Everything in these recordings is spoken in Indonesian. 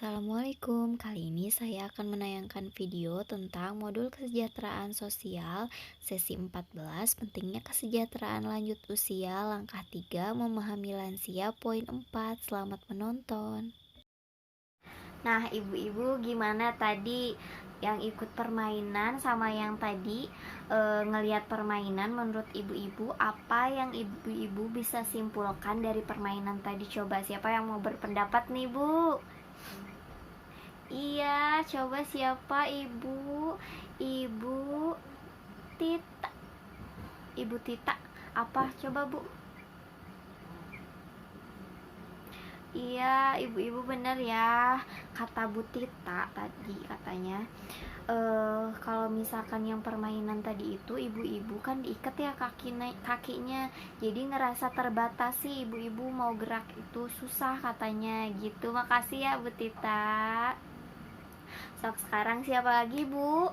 Assalamualaikum, kali ini saya akan menayangkan video tentang modul kesejahteraan sosial sesi 14 pentingnya kesejahteraan lanjut usia langkah 3 memahami lansia poin 4. Selamat menonton. Nah, ibu-ibu gimana tadi yang ikut permainan sama yang tadi ngelihat permainan, menurut ibu-ibu apa yang ibu-ibu bisa simpulkan dari permainan tadi? Coba siapa yang mau berpendapat nih, Bu? Iya, coba siapa ibu? Ibu Tita. Ibu Tita. Apa? Coba bu. Iya, ibu-ibu bener ya. Kata Bu Tita tadi katanya. Kalau misalkan yang permainan tadi itu ibu-ibu kan diikat ya kakinya. Jadi ngerasa terbatas sih ibu-ibu mau gerak itu susah katanya gitu. Makasih ya Bu Tita. Sok sekarang siapa lagi Bu?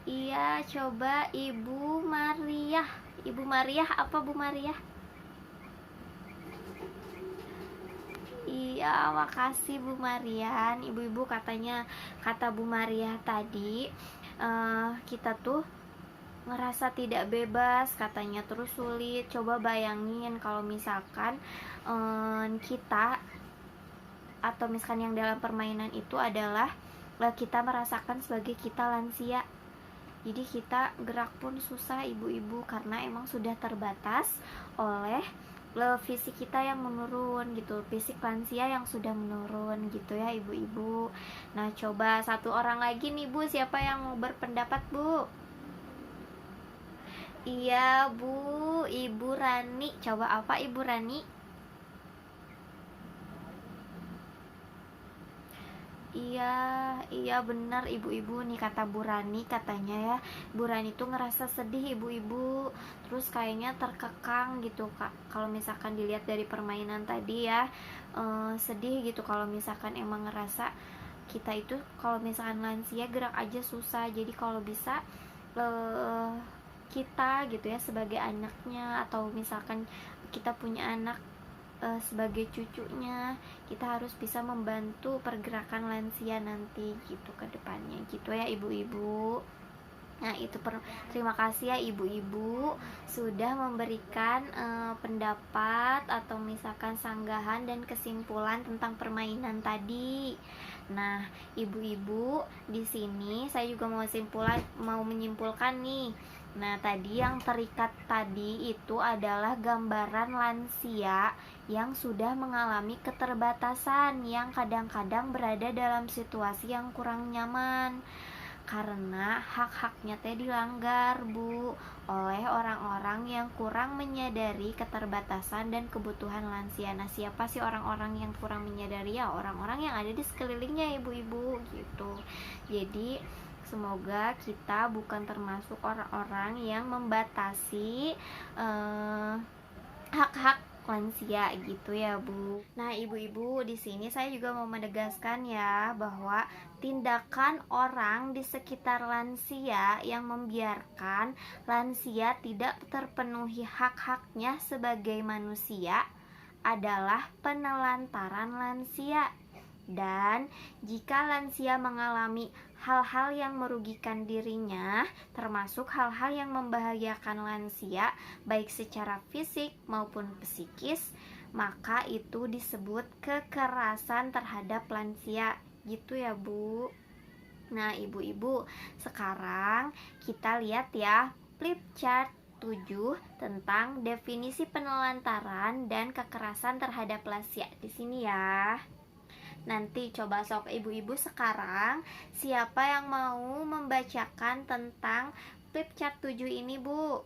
Iya, coba Ibu Mariah. Ibu Mariah apa Bu Mariah? Iya, makasih Bu Marian. Ibu-ibu katanya, kata Bu Mariah tadi, kita tuh ngerasa tidak bebas katanya, terus sulit. Coba bayangin kalau misalkan kita atau misalkan yang dalam permainan itu adalah kita merasakan sebagai kita lansia. Jadi kita gerak pun susah ibu-ibu karena emang sudah terbatas oleh fisik kita yang menurun gitu, fisik lansia yang sudah menurun gitu ya ibu-ibu. Nah coba satu orang lagi nih Bu, siapa yang mau berpendapat Bu? Iya Bu, Ibu Rani. Coba apa Ibu Rani? Iya, iya benar ibu-ibu nih kata Bu Rani, katanya ya Bu Rani tuh ngerasa sedih ibu-ibu, terus kayaknya terkekang gitu Kak. Kalau misalkan dilihat dari permainan tadi ya, sedih gitu kalau misalkan emang ngerasa kita itu kalau misalkan lansia gerak aja susah. Jadi kalau bisa kita gitu ya sebagai anaknya, atau misalkan kita punya anak sebagai cucunya, kita harus bisa membantu pergerakan lansia nanti gitu ke depannya gitu ya ibu-ibu. Nah itu terima kasih ya ibu-ibu sudah memberikan pendapat atau misalkan sanggahan dan kesimpulan tentang permainan tadi. Nah ibu-ibu di sini saya juga mau menyimpulkan nih. Nah tadi yang terikat tadi itu adalah gambaran lansia yang sudah mengalami keterbatasan, yang kadang-kadang berada dalam situasi yang kurang nyaman karena hak-haknya teh dilanggar Bu oleh orang-orang yang kurang menyadari keterbatasan dan kebutuhan lansia. Nah siapa sih orang-orang yang kurang menyadari? Ya orang-orang yang ada di sekelilingnya ibu-ibu gitu. Jadi semoga kita bukan termasuk orang-orang yang membatasi hak-hak lansia gitu ya Bu. Nah ibu-ibu di sini saya juga mau menegaskan ya bahwa tindakan orang di sekitar lansia yang membiarkan lansia tidak terpenuhi hak-haknya sebagai manusia adalah penelantaran lansia. Dan jika lansia mengalami hal-hal yang merugikan dirinya, termasuk hal-hal yang membahayakan lansia, baik secara fisik maupun psikis, maka itu disebut kekerasan terhadap lansia. Gitu ya, Bu. Nah, ibu-ibu, sekarang kita lihat ya flip chart 7 tentang definisi penelantaran dan kekerasan terhadap lansia di sini ya. Nanti coba sok ibu-ibu sekarang siapa yang mau membacakan tentang flip chart 7 ini Bu?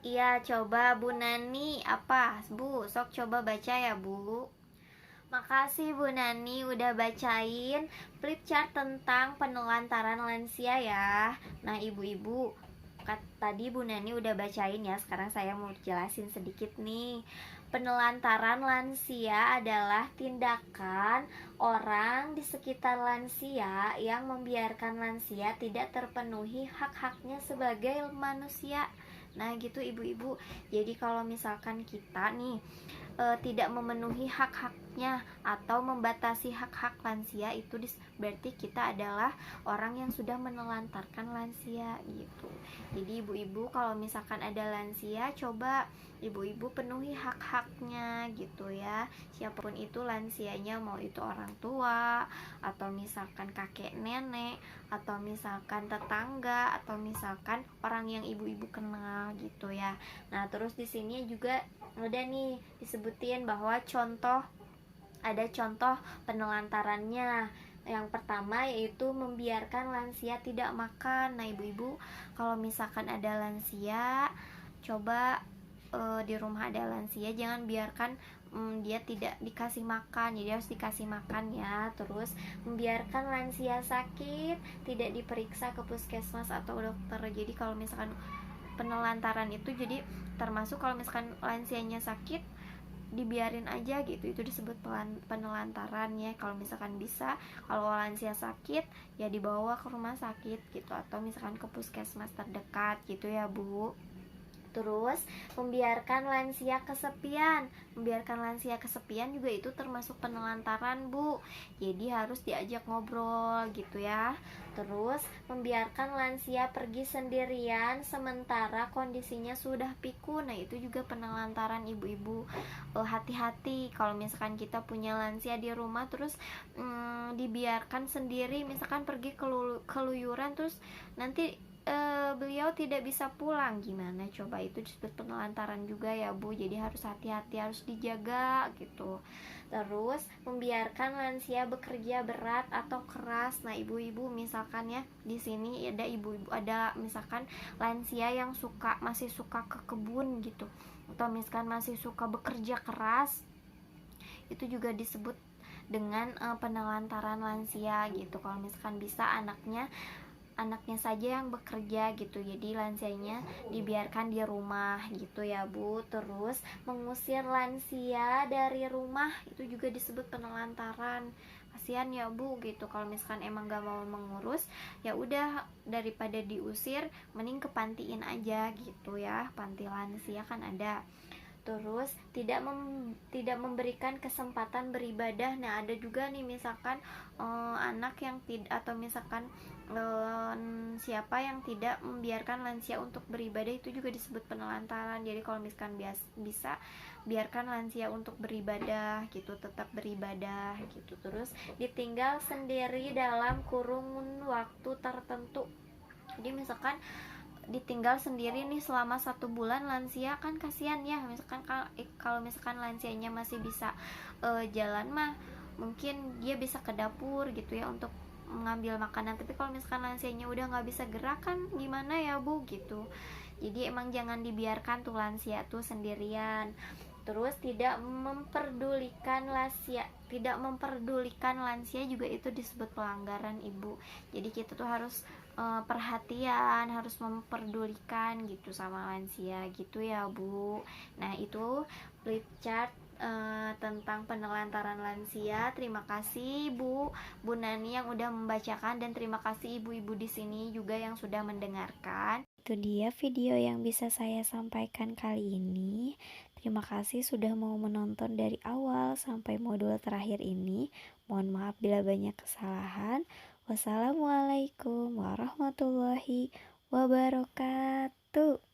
Iya coba Bu Nani, apa Bu? Sok coba baca ya Bu. Makasih Bu Nani udah bacain flip chart tentang penelantaran lansia ya. Nah ibu-ibu, tadi Bu Nani udah bacain ya, sekarang saya mau jelasin sedikit nih. Penelantaran lansia adalah tindakan orang di sekitar lansia yang membiarkan lansia tidak terpenuhi hak-haknya sebagai manusia. Nah gitu ibu-ibu. Jadi kalau misalkan kita nih tidak memenuhi hak-haknya atau membatasi hak-hak lansia, itu berarti kita adalah orang yang sudah menelantarkan lansia gitu. Jadi ibu-ibu kalau misalkan ada lansia, coba ibu-ibu penuhi hak-haknya gitu ya. Siapapun itu lansianya, mau itu orang tua atau misalkan kakek nenek atau misalkan tetangga atau misalkan orang yang ibu-ibu kenal gitu ya. Nah, terus di sini juga udah nih disebutin bahwa ada contoh penelantarannya. Yang pertama yaitu membiarkan lansia tidak makan. Nah, ibu-ibu kalau misalkan ada lansia, coba di rumah ada lansia, jangan biarkan dia tidak dikasih makan, jadi harus dikasih makan ya. Terus membiarkan lansia sakit, tidak diperiksa ke puskesmas atau dokter. Jadi kalau misalkan penelantaran itu jadi termasuk kalau misalkan lansianya sakit dibiarin aja gitu, itu disebut penelantaran ya. Kalau misalkan bisa, kalau lansia sakit ya dibawa ke rumah sakit gitu atau misalkan ke puskesmas terdekat gitu ya Bu. Terus membiarkan lansia kesepian juga itu termasuk penelantaran Bu, jadi harus diajak ngobrol gitu ya. Terus membiarkan lansia pergi sendirian sementara kondisinya sudah pikun, nah itu juga penelantaran ibu-ibu. Hati-hati kalau misalkan kita punya lansia di rumah terus dibiarkan sendiri, misalkan pergi keluyuran terus nanti beliau tidak bisa pulang, gimana coba, itu disebut penelantaran juga ya Bu. Jadi harus hati-hati, harus dijaga gitu. Terus membiarkan lansia bekerja berat atau keras. Nah, ibu-ibu misalkan ya di sini ada ibu-ibu, ada misalkan lansia yang masih suka ke kebun gitu atau misalkan masih suka bekerja keras, itu juga disebut dengan penelantaran lansia gitu. Kalau misalkan bisa anaknya saja yang bekerja gitu, jadi lansianya dibiarkan di rumah gitu ya Bu. Terus mengusir lansia dari rumah itu juga disebut penelantaran. Kasihan ya Bu gitu, kalau misalkan emang gak mau mengurus, ya udah daripada diusir mending kepantiin aja gitu ya, panti lansia kan ada. Terus tidak memberikan kesempatan beribadah. Nah, ada juga nih misalkan anak yang tidak, atau misalkan siapa yang tidak membiarkan lansia untuk beribadah, itu juga disebut penelantaran. Jadi kalau misalkan bisa biarkan lansia untuk beribadah gitu, tetap beribadah gitu. Terus ditinggal sendiri dalam kurun waktu tertentu. Jadi misalkan ditinggal sendiri nih selama 1 bulan, lansia kan kasihan ya. Misalkan kalau misalkan lansianya masih bisa jalan mah mungkin dia bisa ke dapur gitu ya untuk mengambil makanan. Tapi kalau misalkan lansianya udah nggak bisa gerak kan gimana ya Bu gitu. Jadi emang jangan dibiarkan tuh lansia tuh sendirian. Terus tidak memperdulikan lansia juga itu disebut pelanggaran Ibu. Jadi kita tuh harus perhatian, harus memperdulikan gitu sama lansia gitu ya Bu. Nah, itu flip chart tentang penelantaran lansia. Terima kasih Bu Nani yang udah membacakan, dan terima kasih ibu-ibu di sini juga yang sudah mendengarkan. Itu dia video yang bisa saya sampaikan kali ini. Terima kasih sudah mau menonton dari awal sampai modul terakhir ini. Mohon maaf bila banyak kesalahan. Wassalamualaikum warahmatullahi wabarakatuh.